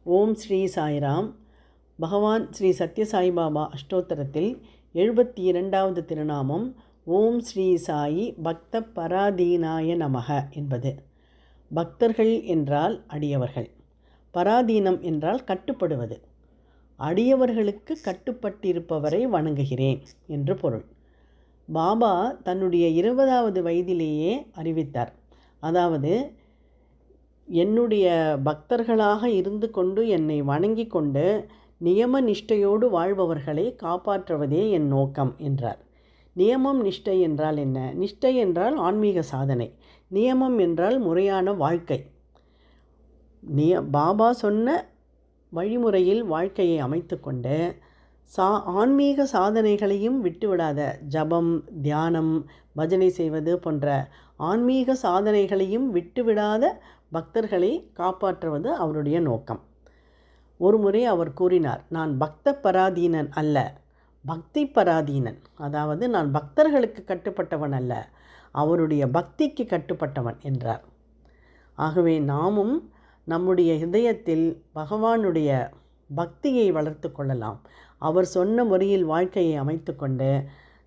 ஓம் ஸ்ரீ சாய்ராம். பகவான் ஸ்ரீ சத்யசாய்பாபா அஷ்டோத்தரத்தில் 72வது திருநாமம் ஓம் ஸ்ரீ சாயி பக்த பராதீனாய நமக என்பது. பக்தர்கள் என்றால் அடியவர்கள், பராதீனம் என்றால் கட்டுப்படுவது. அடியவர்களுக்கு கட்டுப்பட்டிருப்பவரை வணங்குகிறேன் என்று பொருள். பாபா தன்னுடைய 20வது வயதிலேயே அறிவித்தார். அதாவது, என்னுடைய பக்தர்களாக இருந்து கொண்டு என்னை வணங்கி கொண்டு நியம நிஷ்டையோடு வாழ்பவர்களை காப்பாற்றுவதே என் நோக்கம் என்றார். நியமம் நிஷ்டை என்றால் என்ன? நிஷ்டை என்றால் ஆன்மீக சாதனை, நியமம் என்றால் முறையான வாழ்க்கை. பாபா சொன்ன வழிமுறையில் வாழ்க்கையை அமைத்து கொண்டு ஆன்மீக சாதனைகளையும் விட்டுவிடாத, ஜபம், தியானம், பஜனை செய்வது போன்ற ஆன்மீக சாதனைகளையும் விட்டுவிடாத பக்தர்களை காப்பாற்றுவது அவருடைய நோக்கம். ஒரு முறை அவர் கூறினார், நான் பக்த பராதீனன் அல்ல, பக்தி பராதீனன். அதாவது, நான் பக்தர்களுக்கு கட்டுப்பட்டவன் அல்ல, அவருடைய பக்திக்கு கட்டுப்பட்டவன் என்றார். ஆகவே நாமும் நம்முடைய இதயத்தில் பகவானுடைய பக்தியை வளர்த்து கொள்ளலாம். அவர் சொன்ன முறையில் வாழ்க்கையை அமைத்து கொண்டு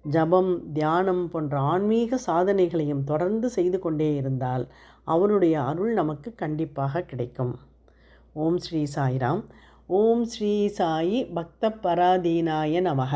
ஜபம், தியானம் போன்ற ஆன்மீக சாதனைகளையும் தொடர்ந்து செய்து கொண்டே இருந்தால் அவருடைய அருள் நமக்கு கண்டிப்பாக கிடைக்கும். ஓம் ஸ்ரீ சாய்ராம். ஓம் ஸ்ரீ சாயி பக்த பராதீனாய நமக.